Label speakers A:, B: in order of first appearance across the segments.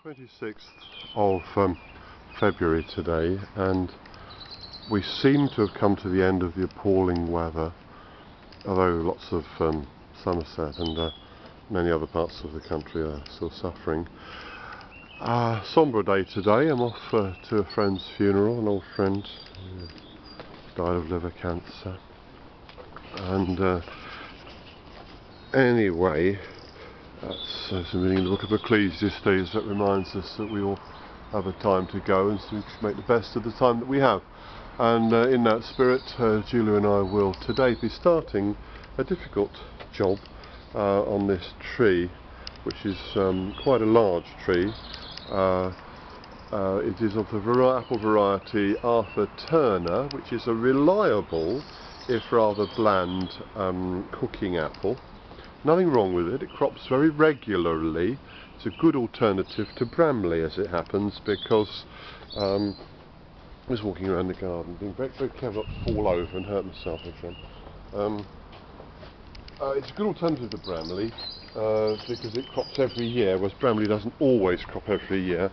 A: 26th of February today, and we seem to have come to the end of the appalling weather, although lots of Somerset and many other parts of the country are still suffering. Sombre day today. I'm off to a friend's funeral, an old friend who died of liver cancer, and anyway, that's some reading in the book of Ecclesiastes that reminds us that we all have a time to go, and so we should make the best of the time that we have. And in that spirit, Julia and I will today be starting a difficult job on this tree, which is quite a large tree. It is of the apple variety Arthur Turner, which is a reliable, if rather bland, cooking apple. Nothing wrong with it. It crops very regularly. It's a good alternative to Bramley, as it happens, because I was walking around the garden being very, very clever not to fall over and hurt myself again. It's a good alternative to Bramley because it crops every year, whereas Bramley doesn't always crop every year.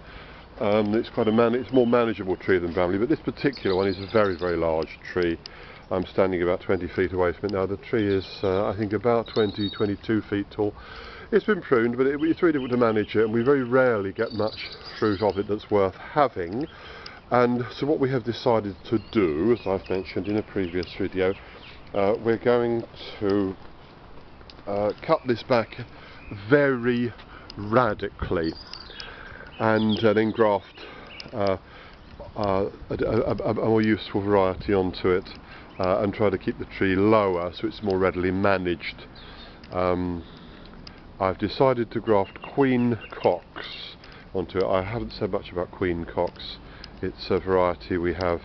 A: It's quite it's a more manageable tree than Bramley, but this particular one is a very, very large tree. I'm standing about 20 feet away from it now. The tree is, I think, about 22 feet tall. It's been pruned, but it's really difficult to manage it, and we very rarely get much fruit of it that's worth having. And so what we have decided to do, as I've mentioned in a previous video, we're going to cut this back very radically and then graft a more useful variety onto it, and try to keep the tree lower so it's more readily managed. I've decided to graft Queen Cox onto it. I haven't said much about Queen Cox. It's a variety we have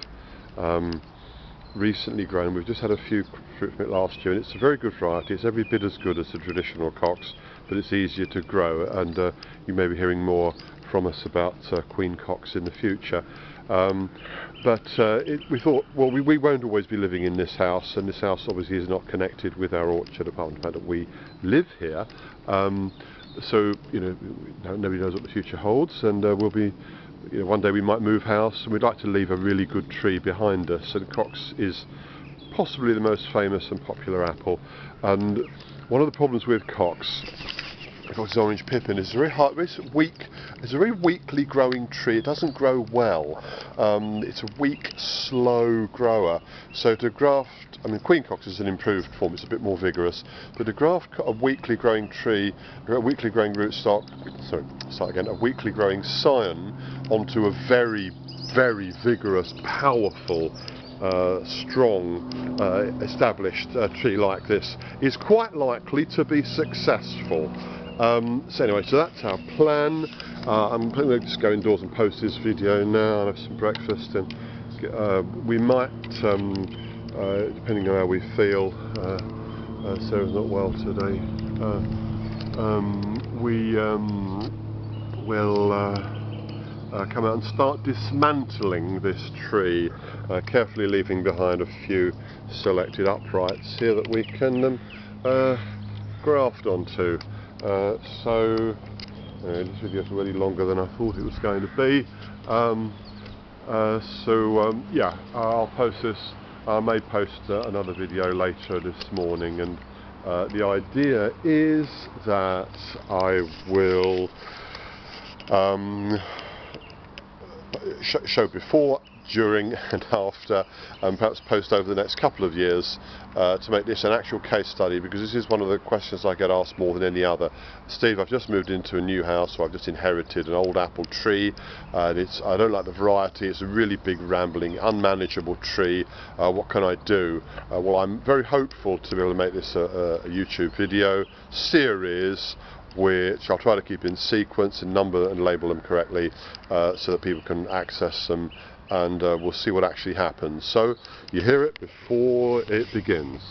A: recently grown. We've just had a few fruit from it last year, and it's a very good variety. It's every bit as good as the traditional Cox, but it's easier to grow, and you may be hearing more from us about Queen Cox in the future. We thought, well, we won't always be living in this house, and this house obviously is not connected with our orchard, apart from the fact that we live here. So, you know, nobody knows what the future holds, and we'll be, you know, one day we might move house, and we'd like to leave a really good tree behind us. And Cox is possibly the most famous and popular apple. And one of the problems with Cox, Cox's orange pippin, is it's a very weakly growing tree. It doesn't grow well. It's a weak, slow grower. So to graft, I mean, Queen Cox is an improved form. It's a bit more vigorous. But to graft a weakly growing tree, a weakly growing rootstock, a weakly growing scion onto a very, very vigorous, powerful, strong, established tree like this is quite likely to be successful. So anyway, so that's our plan. I'm going to just go indoors and post this video now and have some breakfast, and we might, depending on how we feel, Sarah's not well today, we will come out and start dismantling this tree, carefully leaving behind a few selected uprights here that we can graft onto. This video is really longer than I thought it was going to be. Yeah, I'll post this. I may post another video later this morning, and the idea is that I will show before, during and after, and perhaps post over the next couple of years to make this an actual case study, because this is one of the questions I get asked more than any other. Steve, I've just moved into a new house, so I've just inherited an old apple tree, and I don't like the variety. It's a really big, rambling, unmanageable tree. What can I do? Well, I'm very hopeful to be able to make this a YouTube video series, which I'll try to keep in sequence and number and label them correctly, so that people can access them, and we'll see what actually happens. So you hear it before it begins.